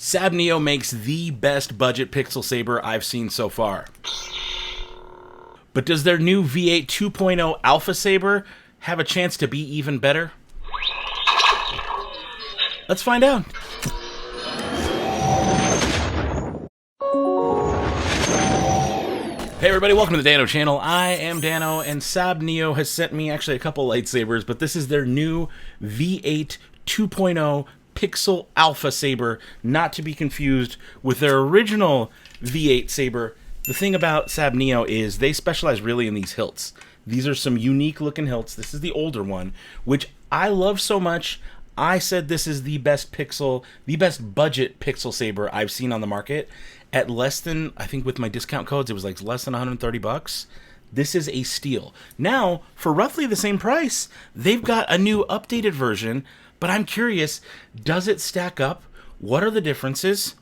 Sabneo makes the best budget pixel saber I've seen so far. But does their new V8 2.0 Alpha Saber have a chance to be even better? Let's find out. Hey everybody, welcome to the Dano channel. I am Dano, and Sabneo has sent me actually a couple lightsabers, but this is their new V8 2.0 Pixel Alpha Saber, not to be confused with their original V8 Saber. The thing about Sabneo is they specialize really in these hilts. These are some unique looking hilts. This is the older one, which I love so much. I said this is the best budget pixel saber I've seen on the market at less than, I think with my discount codes, it was like less than 130 bucks. This is a steal. Now, for roughly the same price, they've got a new updated version, but I'm curious, does it stack up? What are the differences?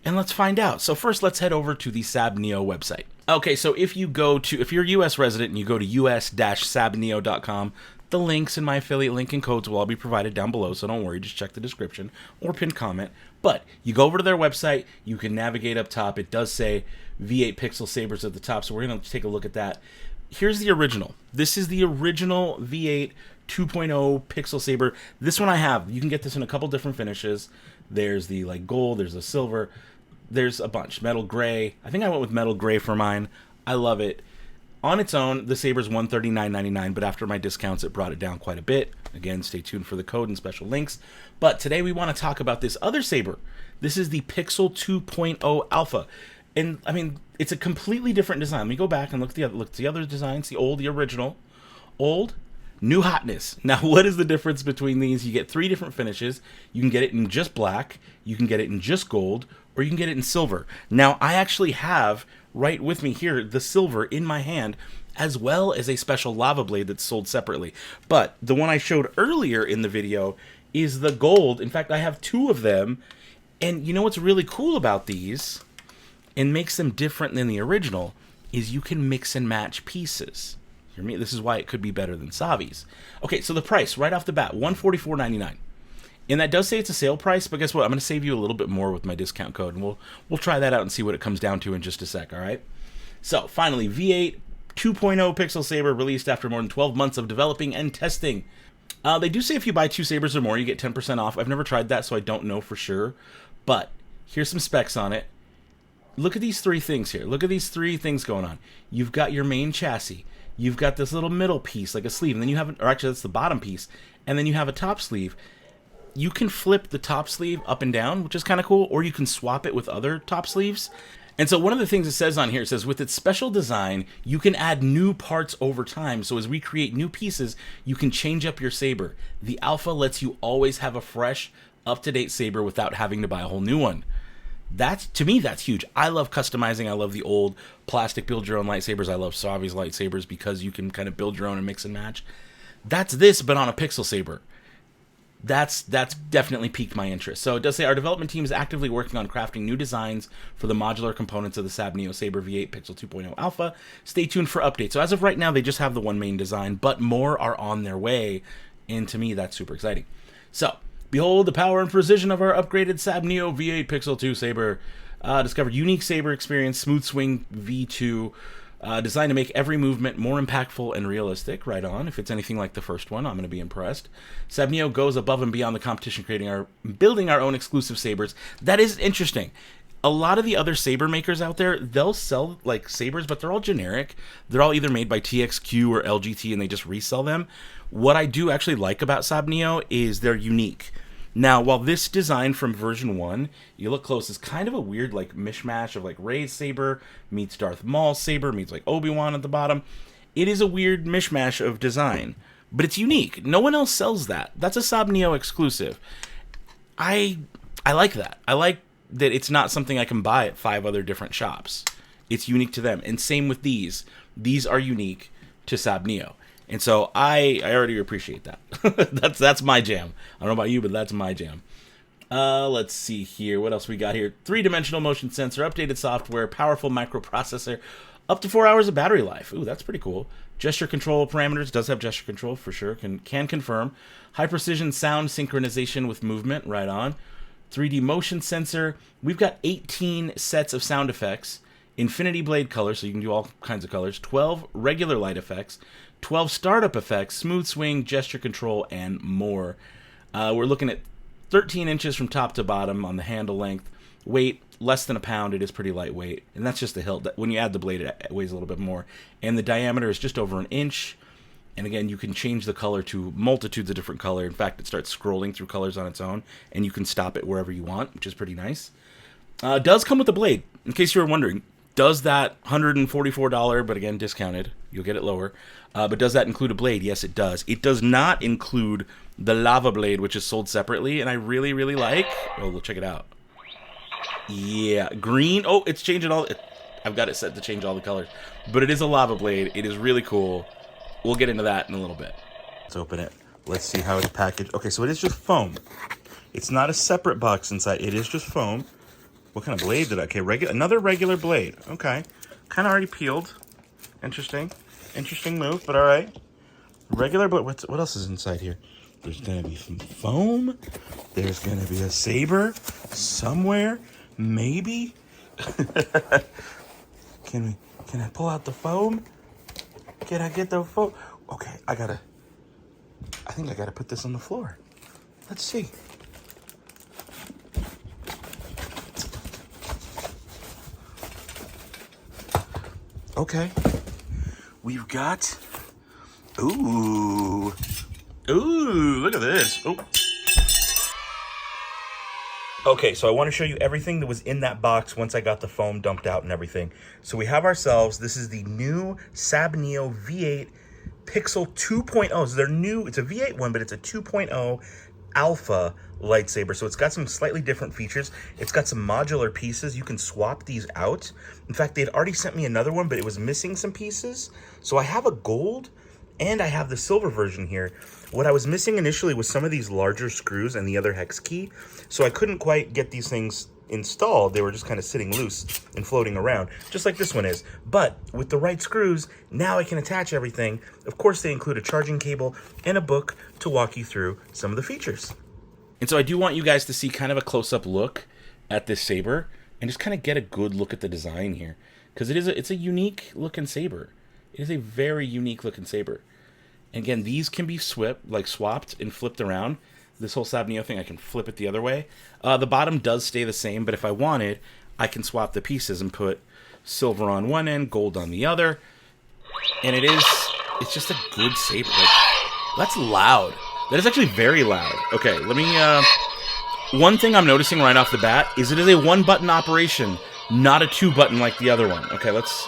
And let's find out. So first, let's head over to the Sabneo website. Okay, so if you're a US resident and you go to us-sabneo.com, the links in my affiliate link and codes will all be provided down below, so don't worry, just check the description or pinned comment. But you go over to their website, you can navigate up top. It does say V8 Pixel Sabers at the top, so we're going to take a look at that. Here's the original. This is the original V8 2.0 Pixel Saber. This one I have. You can get this in a couple different finishes. There's the like gold, there's a silver, there's a bunch. Metal gray. I think I went with metal gray for mine. I love it. On its own, the Saber's $139.99, but after my discounts, it brought it down quite a bit. Again, stay tuned for the code and special links. But today we want to talk about this other Saber. This is the Pixel 2.0 Alpha. And, I mean, it's a completely different design. Let me go back and look at the other designs, the original. Old, new hotness. Now, what is the difference between these? You get three different finishes. You can get it in just black, you can get it in just gold, or you can get it in silver. Now, I actually have right with me here the silver in my hand, as well as a special lava blade that's sold separately. But the one I showed earlier in the video is the gold. In fact, I have two of them. And you know what's really cool about these and makes them different than the original is you can mix and match pieces. Hear me? This is why it could be better than Savi's. Okay, so the price right off the bat, $144.99. And that does say it's a sale price, but guess what? I'm going to save you a little bit more with my discount code, and we'll try that out and see what it comes down to in just a sec, all right? So, finally, V8 2.0 Pixel Saber released after more than 12 months of developing and testing. They do say if you buy 2 sabers or more, you get 10% off. I've never tried that, so I don't know for sure. But here's some specs on it. Look at these three things here. Look at these three things going on. You've got your main chassis. You've got this little middle piece, like a sleeve, and then you have, or actually that's the bottom piece, and then you have a top sleeve. You can flip the top sleeve up and down, which is kind of cool, or you can swap it with other top sleeves. And so one of the things it says on here, it says, with its special design, you can add new parts over time. So as we create new pieces, you can change up your saber. The Alpha lets you always have a fresh, up-to-date saber without having to buy a whole new one. To me, that's huge. I love customizing. I love the old plastic build-your-own lightsabers. I love Savi's lightsabers because you can kind of build your own and mix and match. That's this, but on a pixel saber. That's definitely piqued my interest. So it does say our development team is actively working on crafting new designs for the modular components of the Sabneo Saber V8 Pixel 2.0 Alpha. Stay tuned for updates. So as of right now, they just have the one main design, but more are on their way. And to me, that's super exciting. So behold the power and precision of our upgraded Sabneo V8 Pixel 2 Saber. Discover unique saber experience, smooth swing V2. Designed to make every movement more impactful and realistic. Right on. If it's anything like the first one, I'm going to be impressed. Sabneo goes above and beyond the competition, building our own exclusive sabers. That is interesting. A lot of the other saber makers out there, they'll sell like sabers, but they're all generic. They're all either made by TXQ or LGT, and they just resell them. What I do actually like about Sabneo is they're unique. Now, while this design from version 1, you look close, is kind of a weird like mishmash of like Rey's saber meets Darth Maul's saber meets like Obi-Wan at the bottom. It is a weird mishmash of design, but it's unique. No one else sells that. That's a Sabneo exclusive. I like that. I like that it's not something I can buy at 5 other different shops. It's unique to them. And same with these. These are unique to Sabneo. And so I already appreciate that. That's my jam. I don't know about you, but that's my jam. Let's see here. What else we got here? 3-dimensional motion sensor, updated software, powerful microprocessor, up to 4 hours of battery life. Ooh, that's pretty cool. Gesture control parameters. Does have gesture control for sure. Can confirm. High precision sound synchronization with movement. Right on. 3D motion sensor. We've got 18 sets of sound effects, infinity blade colors, so you can do all kinds of colors, 12 regular light effects, 12 startup effects, smooth swing, gesture control, and more. We're looking at 13 inches from top to bottom on the handle length. Weight, less than a pound. It is pretty lightweight. And that's just the hilt. When you add the blade, it weighs a little bit more. And the diameter is just over an inch. And again, you can change the color to multitudes of different colors. In fact, it starts scrolling through colors on its own. And you can stop it wherever you want, which is pretty nice. Does come with a blade. In case you were wondering, does that $144, but again, discounted, you'll get it lower. But does that include a blade? Yes, it does. It does not include the lava blade, which is sold separately. And I really, really like... Oh, we'll check it out. Yeah, green. Oh, it's changing all... I've got it set to change all the colors. But it is a lava blade. It is really cool. We'll get into that in a little bit. Let's open it. Let's see how it's packaged. Okay, so it is just foam. It's not a separate box inside. It is just foam. What kind of blade did I... Okay, another regular blade. Okay. Kind of already peeled. Interesting. Interesting move, but all right. Regular, but what else is inside here? There's going to be some foam. There's going to be a saber somewhere. Maybe. Can I pull out the foam? Can I get the foam? Okay, I think I gotta put this on the floor. Let's see. Okay. We've got... Ooh, look at this. Oh. Okay, so I want to show you everything that was in that box once I got the foam dumped out and everything. So we have ourselves, this is the new Sabneo V8 Pixel 2.0. So they're new, it's a V8 one, but it's a 2.0 alpha lightsaber. So it's got some slightly different features. It's got some modular pieces. You can swap these out. In fact, they had already sent me another one, but it was missing some pieces. So I have a gold and I have the silver version here. What I was missing initially was some of these larger screws and the other hex key. So I couldn't quite get these things installed. They were just kind of sitting loose and floating around, just like this one is. But with the right screws, now I can attach everything. Of course, they include a charging cable and a book to walk you through some of the features. And so I do want you guys to see kind of a close-up look at this saber and just kind of get a good look at the design here. Because it's a unique looking saber. It is a very unique looking saber. And again, these can be swapped and flipped around. This whole Sabneo thing, I can flip it the other way. The bottom does stay the same, but if I wanted, I can swap the pieces and put silver on one end, gold on the other. And it's just a good saber. Like, that's loud. That is actually very loud. Okay, let me, one thing I'm noticing right off the bat is it is a one-button operation, not a two-button like the other one. Okay, let's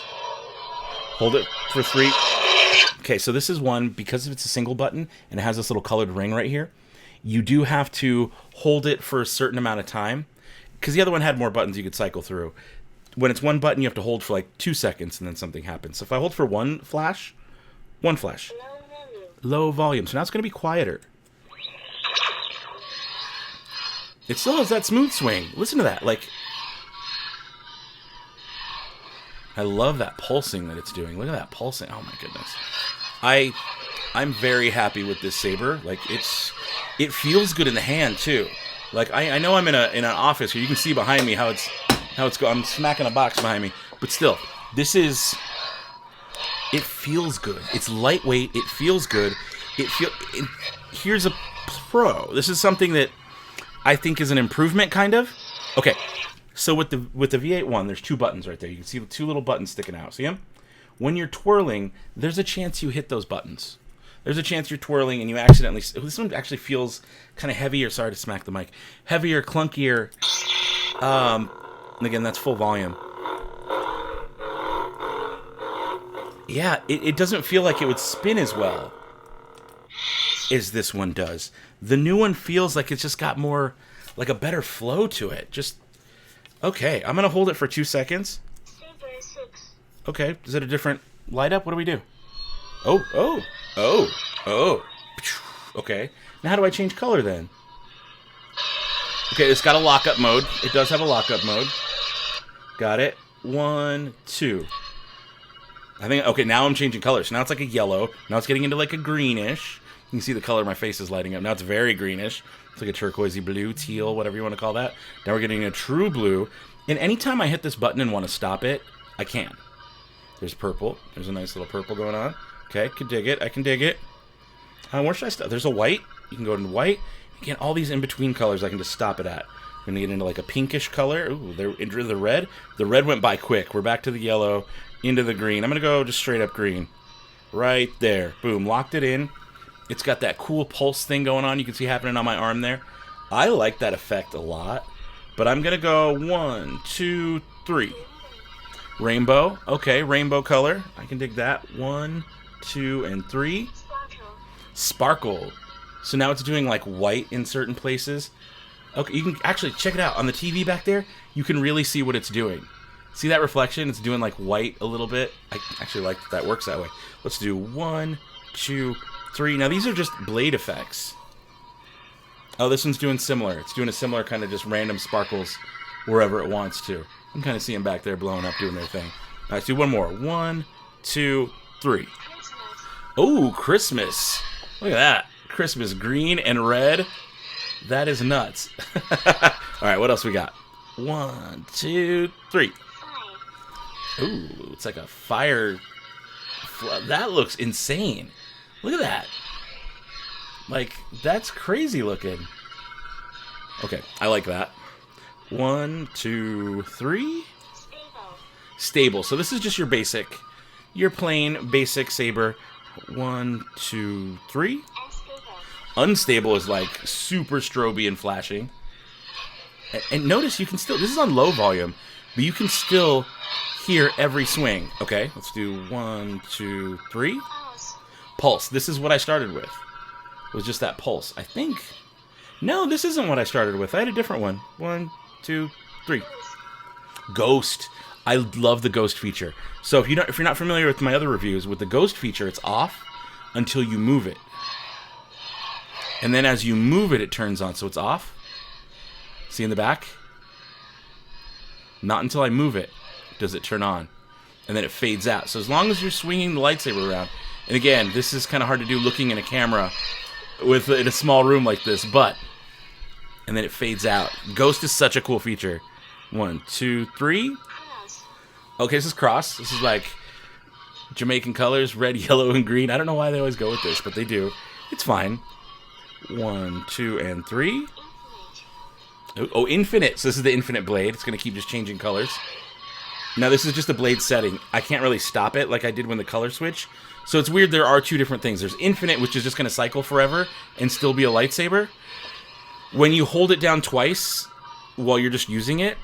hold it for 3. Okay, so this is one, because it's a single button and it has this little colored ring right here, you do have to hold it for a certain amount of time, because the other one had more buttons you could cycle through. When it's one button, you have to hold for like 2 seconds and then something happens. So if I hold for one flash. Low volume. So now it's going to be quieter. It still has that smooth swing. Listen to that. Like, I love that pulsing that it's doing. Look at that pulsing. Oh my goodness. I'm very happy with this saber. Like, it feels good in the hand too. Like, I know I'm in an office here. You can see behind me how it's going. I'm smacking a box behind me, but still, it feels good. It's lightweight. It feels good. Here's a pro. This is something that I think is an improvement, kind of. Okay, so with the V8 one, there's 2 buttons right there. You can see the 2 little buttons sticking out. See them? When you're twirling, there's a chance you hit those buttons. There's a chance you're twirling and you accidentally... This one actually feels kind of heavier. Sorry to smack the mic. Heavier, clunkier. And again, that's full volume. Yeah, it doesn't feel like it would spin as well as this one does. The new one feels like it's just got more... like a better flow to it. Just... Okay, I'm going to hold it for 2 seconds. Okay, is it a different light up? What do we do? Oh. Okay, now how do I change color then? Okay, it's got a lockup mode. It does have a lockup mode. Got it. 1, 2. I think, okay, now I'm changing colors. So now it's like a yellow. Now it's getting into like a greenish. can see the color of my face is lighting up. Now it's very greenish. It's like a turquoisey blue, teal, whatever you want to call that. Now we're getting a true blue. And anytime I hit this button and want to stop it, I can. There's purple. There's a nice little purple going on. Okay, can dig it. I can dig it. Where should I stop? There's a white. You can go into white. You get all these in-between colors I can just stop it at. I'm going to get into like a pinkish color. Ooh, they're into the red. The red went by quick. We're back to the yellow, into the green. I'm going to go just straight up green. Right there. Boom. Locked it in. It's got that cool pulse thing going on. You can see happening on my arm there. I like that effect a lot. But I'm going to go 1, 2, 3. Rainbow. Okay, rainbow color. I can dig that. 1, 2, and 3. Sparkle. So now it's doing like white in certain places. Okay, you can actually check it out. On the TV back there, you can really see what it's doing. See that reflection? It's doing like white a little bit. I actually like that works that way. Let's do 1, 2, 3. Now these are just blade effects. Oh, this one's doing similar. It's doing a similar kind of just random sparkles wherever it wants to. I'm kind of seeing back there blowing up, doing their thing. All right, let's do one more. 1, 2, 3. Oh, Christmas. Look at that. Christmas green and red. That is nuts. All right, what else we got? 1, 2, 3. Ooh, it's like a fire. That looks insane. Look at that. Like, that's crazy looking. Okay, I like that. 1, 2, 3. Stable. So this is just your basic, your plain basic Saber. 1, 2, 3. Unstable is like super stroby and flashing. And notice you can still, this is on low volume, but you can still hear every swing. Okay, let's do 1, 2, 3. Pulse. This is what I started with. It was just that pulse. I think. No, this isn't what I started with. I had a different one. 1, 2, 3. Ghost. I love the ghost feature. So if you're not familiar with my other reviews, with the ghost feature, it's off until you move it. And then as you move it, it turns on. So it's off. See in the back? Not until I move it does it turn on. And then it fades out. So as long as you're swinging the lightsaber around, and again, this is kind of hard to do looking in a camera in a small room like this, but, and then it fades out. Ghost is such a cool feature. 1, 2, 3. Okay, this is cross. This is like Jamaican colors, red, yellow, and green. I don't know why they always go with this, but they do. It's fine. 1, 2, and 3. Oh, infinite. So this is the infinite blade. It's going to keep just changing colors. Now, this is just a blade setting. I can't really stop it like I did when the color switch. So it's weird. There are two different things. There's infinite, which is just going to cycle forever and still be a lightsaber. When you hold it down twice while you're just using it,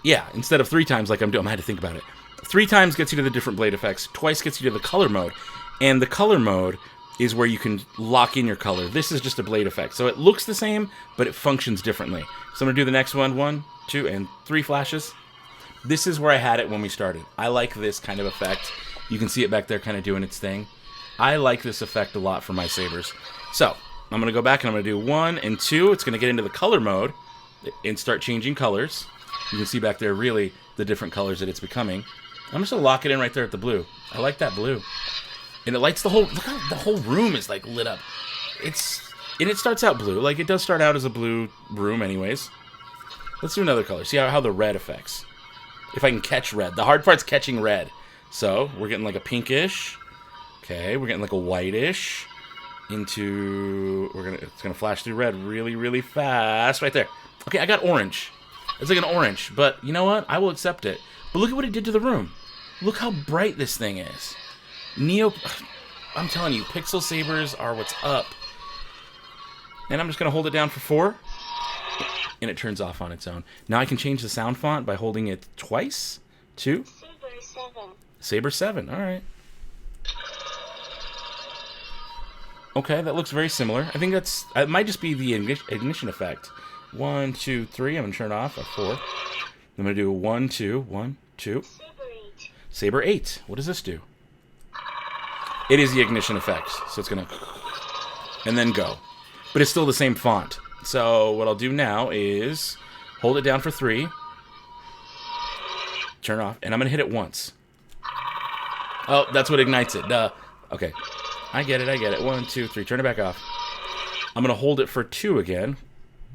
yeah, instead of 3 times like I'm doing, I had to think about it. 3 times gets you to the different blade effects. Twice gets you to the color mode. And the color mode is where you can lock in your color. This is just a blade effect. So it looks the same, but it functions differently. So I'm going to do the next one. 1, 2, and 3 flashes. This is where I had it when we started. I like this kind of effect. You can see it back there kind of doing its thing. I like this effect a lot for my sabers. So I'm going to go back and I'm going to do 1 and 2. It's going to get into the color mode and start changing colors. You can see back there really the different colors that it's becoming. I'm just going to lock it in right there at the blue. I like that blue. And it lights the whole, look how the whole room is like lit up. And it starts out blue. Like it does start out as a blue room anyways. Let's do another color. See how the red affects. If I can catch red. The hard part's catching red. So we're getting like a pinkish. Okay, we're getting like a whitish. It's gonna flash through red really, really fast. Right there. Okay, I got orange. It's like an orange, but you know what? I will accept it. But look at what it did to the room. Look how bright this thing is. I'm telling you, Pixel Sabers are what's up. And I'm just going to hold it down for 4. And it turns off on its own. Now I can change the sound font by holding it twice. 2. Saber 7. Saber 7, alright. Okay, that looks very similar. I think it might just be the ignition effect. 1, 2, 3. I'm going to turn it off at 4. I'm going to do 1, 2, 1, 2. Saber 8. Saber 8. What does this do? It is the ignition effect. So it's going to... and then go. But it's still the same font. So what I'll do now is hold it down for 3. Turn off. And I'm going to hit it once. Oh, that's what ignites it. Duh. Okay. I get it, I get it. 1, 2, 3. Turn it back off. I'm going to hold it for 2 again.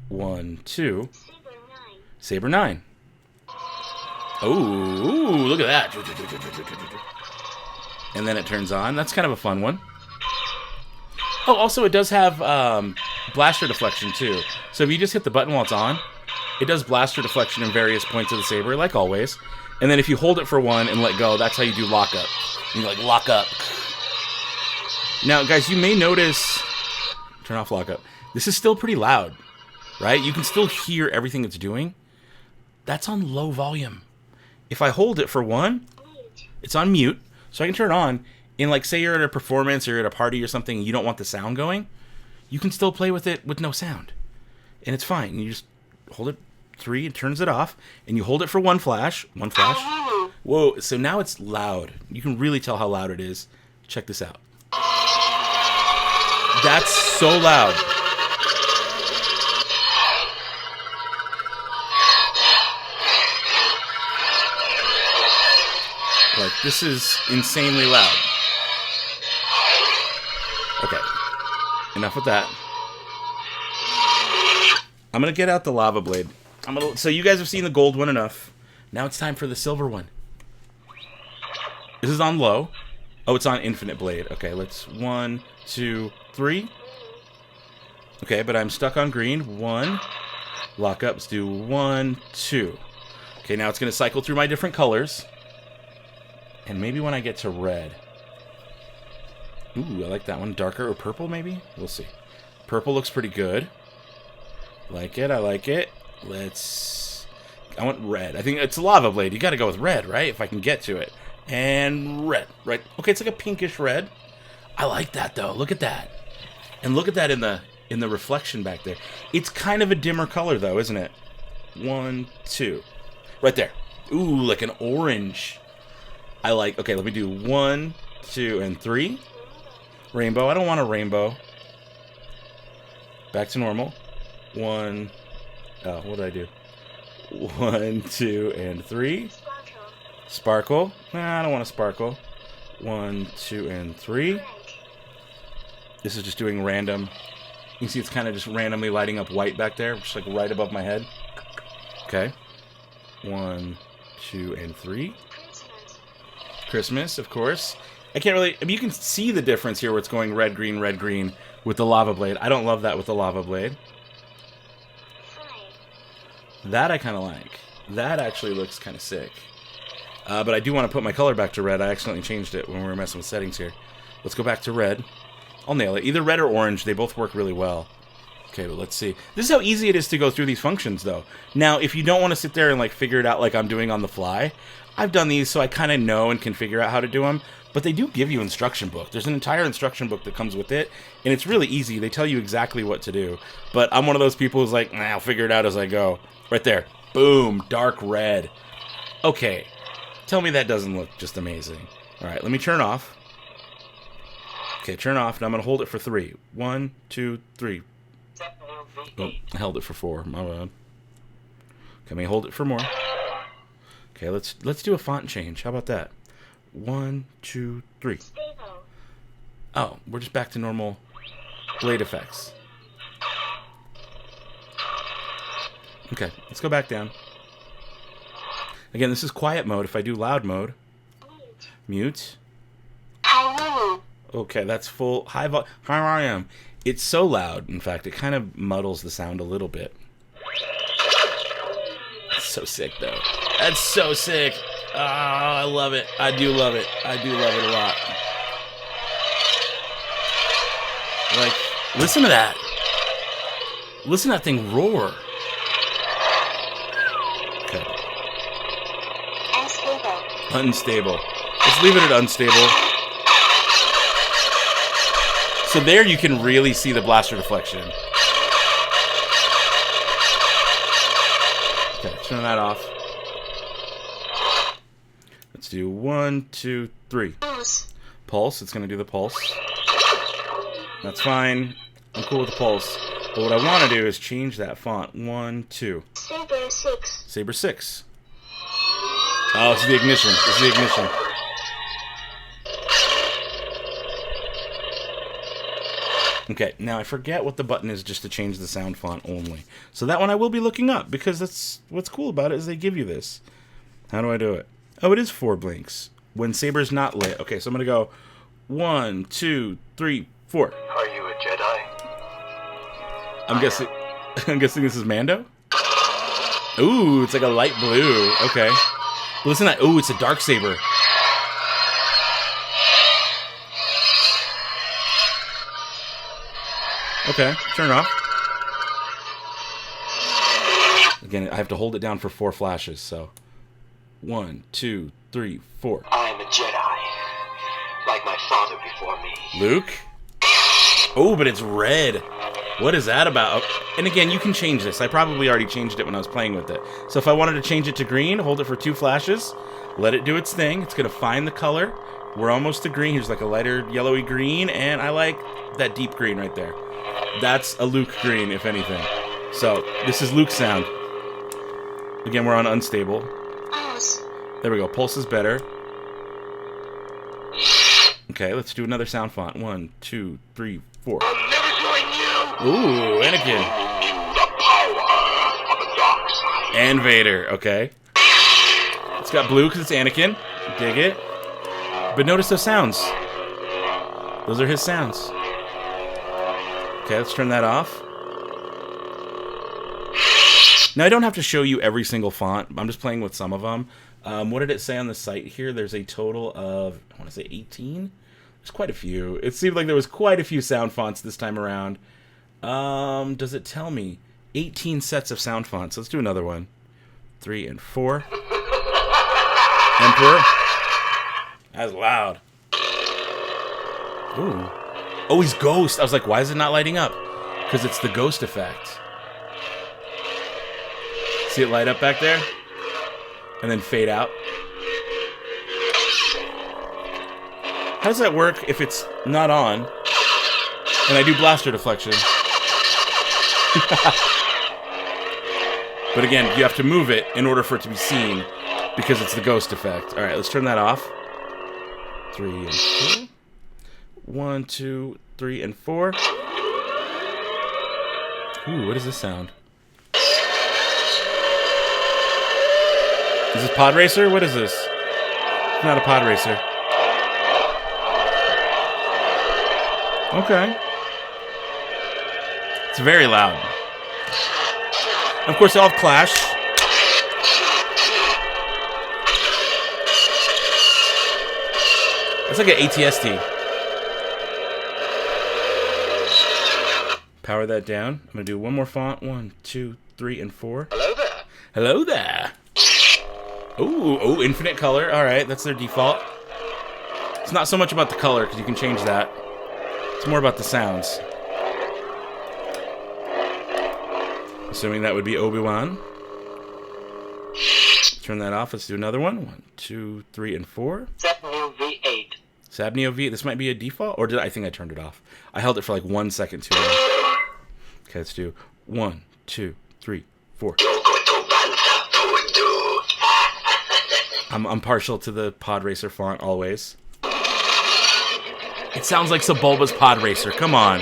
1, 2. Saber 9. Oh, look at that. And then it turns on. That's kind of a fun one. Oh, also it does have blaster deflection too. So if you just hit the button while it's on, it does blaster deflection in various points of the saber, like always. And then if you hold it for 1 and let go, that's how you do lockup. You like lock up. Now, guys, you may notice... Turn off lockup. This is still pretty loud, right? You can still hear everything it's doing. That's on low volume. If I hold it for 1, it's on mute, so I can turn it on. And like, say you're at a performance or you're at a party or something and you don't want the sound going, you can still play with it with no sound. And it's fine. You just hold it 3, it turns it off, and you hold it for 1 flash. 1 flash. Whoa, so now it's loud. You can really tell how loud it is. Check this out. That's so loud. Like, this is insanely loud. Okay, enough with that. I'm gonna get out the lava blade. So you guys have seen the gold one enough. Now it's time for the silver one. This is on low. Oh, it's on infinite blade. Okay, let's 1, 2, 3. Okay, but I'm stuck on green. 1. Lock up. Let's do 1, 2. Okay, now it's gonna cycle through my different colors. And maybe when I get to red. Ooh, I like that one. Darker or purple, maybe? We'll see. Purple looks pretty good. Like it, I like it. I want red. I think it's a lava blade. You gotta go with red, right? If I can get to it. And red, right? Okay, it's like a pinkish red. I like that, though. Look at that. And look at that in the reflection back there. It's kind of a dimmer color, though, isn't it? 1, 2. Right there. Ooh, like an orange. I like... Okay, let me do 1, 2, and 3. Rainbow. I don't want a rainbow. Back to normal. 1... Oh, what did I do? 1, 2, and 3. Sparkle. Nah, I don't want a sparkle. 1, 2, and 3. This is just doing random. You can see it's kind of just randomly lighting up white back there, just like right above my head. Okay. 1, 2, and 3. Christmas, of course. I can't really... I mean, you can see the difference here where it's going red, green, with the lava blade. I don't love that with the lava blade. That I kind of like. That actually looks kind of sick. But I do want to put my color back to red. I accidentally changed it when we were messing with settings here. Let's go back to red. I'll nail it. Either red or orange. They both work really well. Okay, but let's see. This is how easy it is to go through these functions, though. Now, if you don't want to sit there and like figure it out like I'm doing on the fly, I've done these so I kind of know and can figure out how to do them. But they do give you instruction book. There's an entire instruction book that comes with it, and it's really easy. They tell you exactly what to do. But I'm one of those people who's like, nah, I'll figure it out as I go. Right there. Boom. Dark red. Okay. Tell me that doesn't look just amazing. All right, let me turn off. Okay, turn off, and I'm going to hold it for 3. 1, 2, 3. Oh, I held it for 4. My bad. Okay, let me hold it for more. Okay, let's do a font change. How about that? 1, 2, 3. Oh, we're just back to normal blade effects. Okay, let's go back down. Again, this is quiet mode. If I do loud mode, mute. Okay, that's full high volume. Here I am. It's so loud, in fact, it kind of muddles the sound a little bit. It's so sick, though. That's so sick. Oh, I love it. I do love it. I do love it a lot. Like, listen to that. Listen to that thing roar. Okay. Unstable. Let's leave it at unstable. So there you can really see the blaster deflection. Okay, turn that off. Let's do 1, 2, 3. Pulse. It's going to do the pulse. That's fine. I'm cool with the pulse. But what I want to do is change that font. 1, 2. Saber 6. Saber 6. Oh, this is the ignition. This is the ignition. Okay, now I forget what the button is just to change the sound font only. So that one I will be looking up, because that's what's cool about it is they give you this. How do I do it? Oh, it is 4 blinks. When Saber's not lit. Okay, so I'm going to go 1, 2, 3, 4. Are you a Jedi? I'm guessing this is Mando? Ooh, it's like a light blue. Okay. Listen to that. Ooh, it's a dark saber. Okay, turn it off. Again, I have to hold it down for 4 flashes, so 1, 2, 3, 4. I'm a Jedi, like my father before me. Luke? Oh, but it's red. What is that about? And again, you can change this. I probably already changed it when I was playing with it. So if I wanted to change it to green, hold it for 2 flashes, let it do its thing. It's going to find the color. We're almost to green. Here's like a lighter yellowy green, and I like that deep green right there. That's a Luke green, if anything. So this is Luke's sound. Again, we're on unstable. Pulse. There we go. Pulse is better. Okay, let's do another sound font. 1, 2, 3, 4. I'm never join you! Ooh, Anakin. The power of the dark side. And Vader, okay. It's got blue because it's Anakin. Dig it. But notice those sounds. Those are his sounds. Okay, let's turn that off. Now, I don't have to show you every single font. I'm just playing with some of them. What did it say on the site here? There's a total of, I want to say 18? There's quite a few. It seemed like there was quite a few sound fonts this time around. Does it tell me? 18 sets of sound fonts. Let's do another one. 3 and 4. Emperor. That's loud. Ooh. Oh, he's Ghost. I was like, why is it not lighting up? Because it's the Ghost effect. See it light up back there? And then fade out. How does that work if it's not on and I do blaster deflection? But again, you have to move it in order for it to be seen because it's the Ghost effect. Alright, let's turn that off. 3 and 4. 1, 2, 3, and 4. Ooh, what is this sound? Is this Pod Racer? What is this? It's not a Pod Racer. Okay. It's very loud. And of course, they all have Clash. That's like an ATST. Power that down. I'm going to do one more font. 1, 2, 3, and 4. Hello there. Hello there. Ooh, infinite color. Alright, that's their default. It's not so much about the color, because you can change that. It's more about the sounds. Assuming that would be Obi-Wan. Turn that off. Let's do another one. 1, 2, 3, and 4. Sabneo V8. Sabneo V. This might be a default, or I think I turned it off. I held it for like 1 second too long. Okay, let's do 1, 2, 3, 4. I'm partial to the Pod Racer font always. It sounds like Sebulba's Pod Racer. Come on.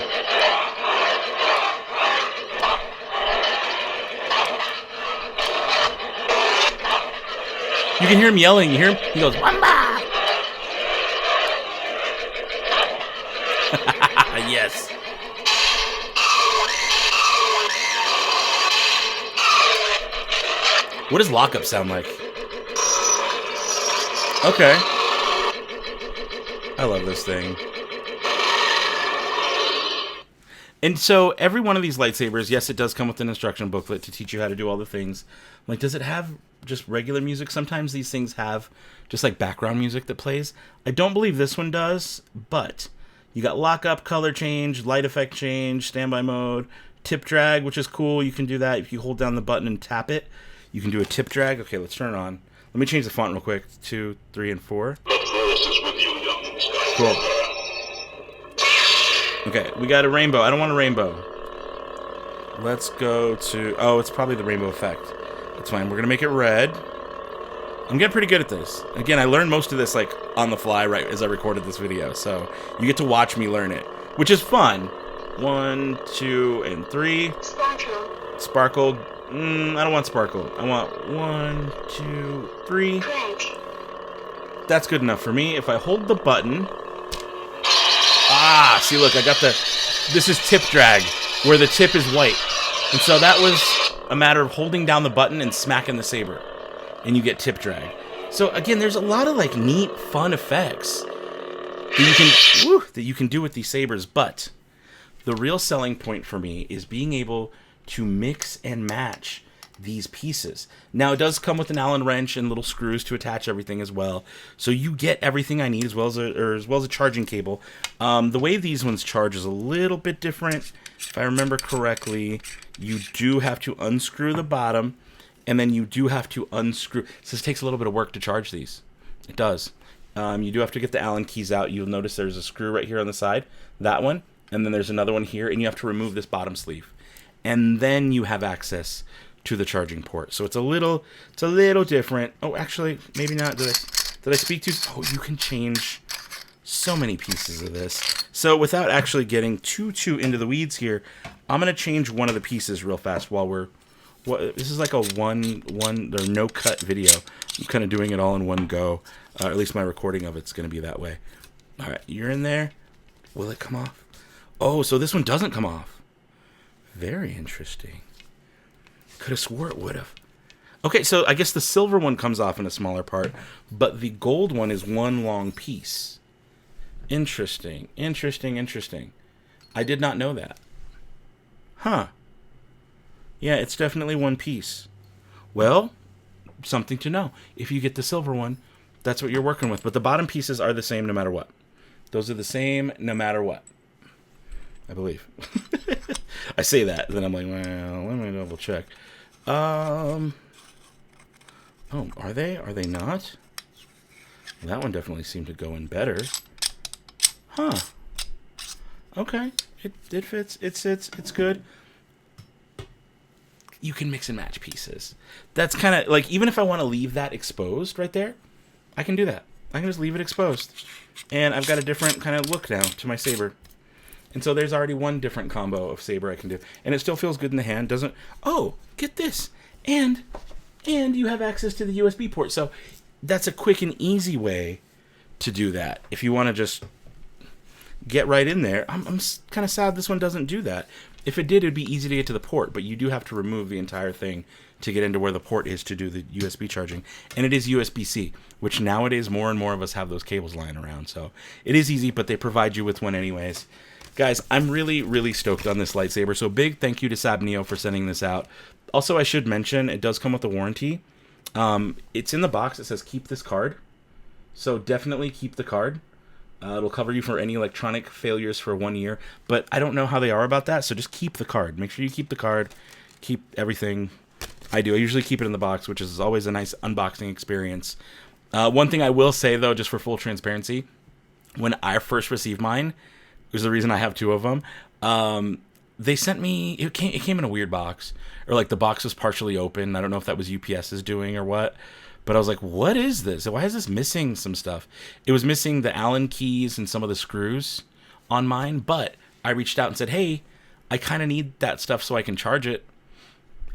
You can hear him yelling. You hear him? He goes, Wamba! Yes. What does lockup sound like? Okay. I love this thing. And so every one of these lightsabers, yes, it does come with an instruction booklet to teach you how to do all the things. Like, does it have just regular music? Sometimes these things have just like background music that plays. I don't believe this one does, but you got lockup, color change, light effect change, standby mode, tip drag, which is cool. You can do that if you hold down the button and tap it. You can do a tip drag. Okay, let's turn it on. Let me change the font real quick. 2, 3, and 4. Cool. Okay, we got a rainbow. I don't want a rainbow. Let's go to... Oh, it's probably the rainbow effect. That's fine. We're going to make it red. I'm getting pretty good at this. Again, I learned most of this like on the fly right as I recorded this video. So you get to watch me learn it, which is fun. 1, 2, and 3. Sparkle. Sparkle. I don't want sparkle. I want 1, 2, 3. Crack. That's good enough for me. If I hold the button... see, look, I got the... This is tip drag, where the tip is white. And so that was a matter of holding down the button and smacking the saber. And you get tip drag. So, again, there's a lot of, like, neat, fun effects that you can do with these sabers. But the real selling point for me is being able to mix and match these pieces. Now, it does come with an Allen wrench and little screws to attach everything as well. So you get everything I need as well as a charging cable. The way these ones charge is a little bit different. If I remember correctly, you do have to unscrew the bottom, and then you do have to unscrew. So this takes a little bit of work to charge these. It does. You do have to get the Allen keys out. You'll notice there's a screw right here on the side, that one, and then there's another one here, and you have to remove this bottom sleeve. And then you have access to the charging port. So it's a little different. Oh, actually, maybe not. Did I speak to? Oh, you can change so many pieces of this. So without actually getting too into the weeds here, I'm gonna change one of the pieces real fast while we're. This is like a one or no cut video. I'm kind of doing it all in one go. At least my recording of it's gonna be that way. All right, you're in there. Will it come off? Oh, so this one doesn't come off. Very interesting. Could have swore it would have. Okay, so I guess the silver one comes off in a smaller part, but the gold one is one long piece. Interesting. I did not know that. Huh. Yeah, it's definitely one piece. Well, something to know. If you get the silver one, that's what you're working with. But the bottom pieces are the same no matter what. Those are the same no matter what. I believe. I say that, then I'm like, well, let me double check. Oh, are they? Are they not? That one definitely seemed to go in better. Huh. Okay. It fits. It sits. It's good. You can mix and match pieces. That's kind of like, even if I want to leave that exposed right there, I can do that. I can just leave it exposed. And I've got a different kind of look now to my saber. And so there's already one different combo of saber I can do. And it still feels good in the hand. Doesn't... Oh, get this. And you have access to the USB port. So that's a quick and easy way to do that. If you want to just get right in there. I'm kind of sad this one doesn't do that. If it did, it'd be easy to get to the port. But you do have to remove the entire thing to get into where the port is to do the USB charging. And it is USB-C, which nowadays more and more of us have those cables lying around. So it is easy, but they provide you with one anyways. Guys, I'm really stoked on this lightsaber. So big thank you to Sabneo for sending this out. Also, I should mention, it does come with a warranty. It's in the box. It says keep this card. So definitely keep the card. It'll cover you for any electronic failures for 1 year. But I don't know how they are about that, so just keep the card. Make sure you keep the card. Keep everything. I do. I usually keep it in the box, which is always a nice unboxing experience. One thing I will say, though, just for full transparency, when I first received mine, there's the reason I have two of them. They sent me, it came in a weird box, or like the box was partially open. I don't know if that was UPS's doing or what, but I was like, what is this? Why is this missing some stuff? It was missing the Allen keys and some of the screws on mine, but I reached out and said, hey, I kind of need that stuff so I can charge it.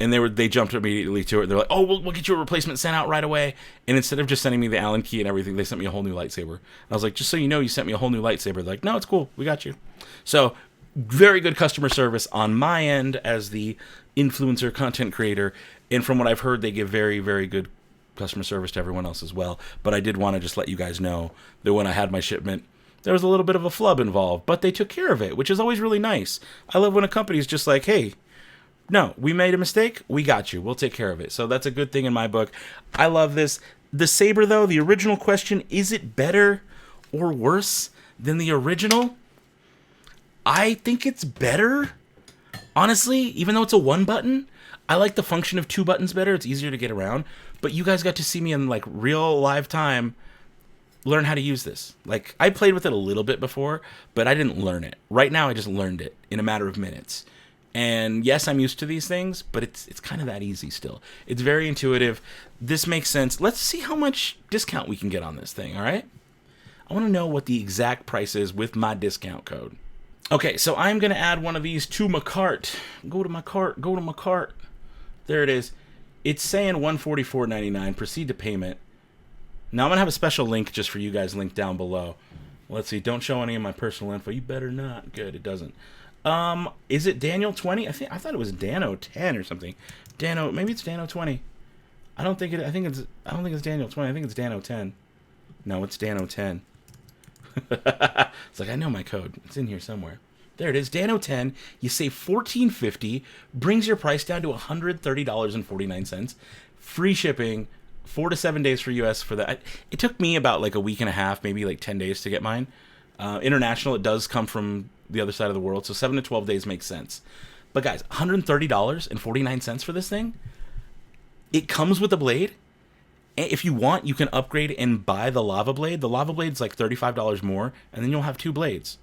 And they jumped immediately to it. They're like, oh, we'll get you a replacement sent out right away. And instead of just sending me the Allen key and everything, they sent me a whole new lightsaber. I was like, just so you know, you sent me a whole new lightsaber. They're like, no, it's cool. We got you. So very good customer service on my end as the influencer content creator. And from what I've heard, they give very good customer service to everyone else as well. But I did want to just let you guys know that when I had my shipment, there was a little bit of a flub involved. But they took care of it, which is always really nice. I love when a company's just like, hey, no, we made a mistake. We got you. We'll take care of it. So that's a good thing in my book. I love this. The Saber, though, the original question, is it better or worse than the original? I think it's better. Honestly, even though it's a one button, I like the function of two buttons better. It's easier to get around. But you guys got to see me in like real live time learn how to use this. Like, I played with it a little bit before, but I didn't learn it. Right now, I just learned it in a matter of minutes. And yes, I'm used to these things, but it's kind of that easy still. It's very intuitive. This makes sense. Let's see how much discount we can get on this thing, all right? I want to know what the exact price is with my discount code. Okay, so I'm going to add one of these to my cart. Go to my cart. Go to my cart. There it is. It's saying $144.99. Proceed to payment. Now I'm going to have a special link just for you guys linked down below. Let's see. Don't show any of my personal info. You better not. Good, it doesn't. Is it Daniel 20? I thought it was Dano 10 or something. Dano, maybe it's Dano 20. I don't think it's Daniel 20. I think it's Dano 10. No, it's Dano 10. It's like, I know my code. It's in here somewhere. There it is, Dano 10. You save $14.50, brings your price down to $130.49. Free shipping, 4 to 7 days for US for that. It took me about like a week and a half, maybe like 10 days to get mine. International, it does come from the other side of the world, so 7 to 12 days makes sense. But guys, $130.49 for this thing. It comes with a blade. If you want, you can upgrade and buy the lava blade. The lava blade's like $35 more, and then you'll have 2 blades.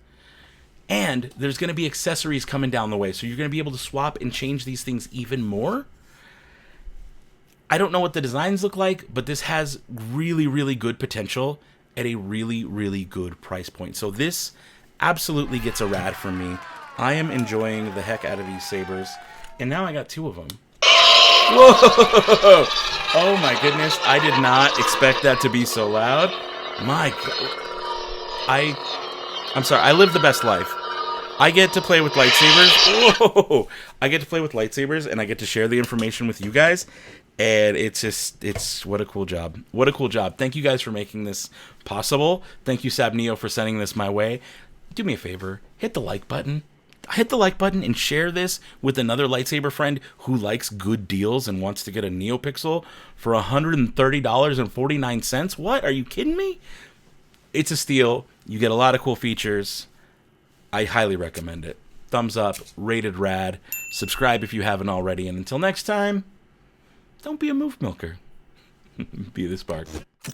And there's going to be accessories coming down the way, so you're going to be able to swap and change these things even more. I don't know what the designs look like, but this has really, really good potential at a really, really good price point. So this absolutely gets a rad from me. I am enjoying the heck out of these sabers. And now I got 2 of them. Whoa! Oh my goodness, I did not expect that to be so loud. My God. I'm sorry, I live the best life. I get to play with lightsabers. Whoa! I get to play with lightsabers, and I get to share the information with you guys. And it's what a cool job. What a cool job. Thank you guys for making this possible. Thank you, Sabneo, for sending this my way. Do me a favor, hit the like button. Hit the like button and share this with another lightsaber friend who likes good deals and wants to get a NeoPixel for $130.49. What? Are you kidding me? It's a steal. You get a lot of cool features. I highly recommend it. Thumbs up, rated rad. Subscribe if you haven't already. And until next time, don't be a move milker. Be the spark.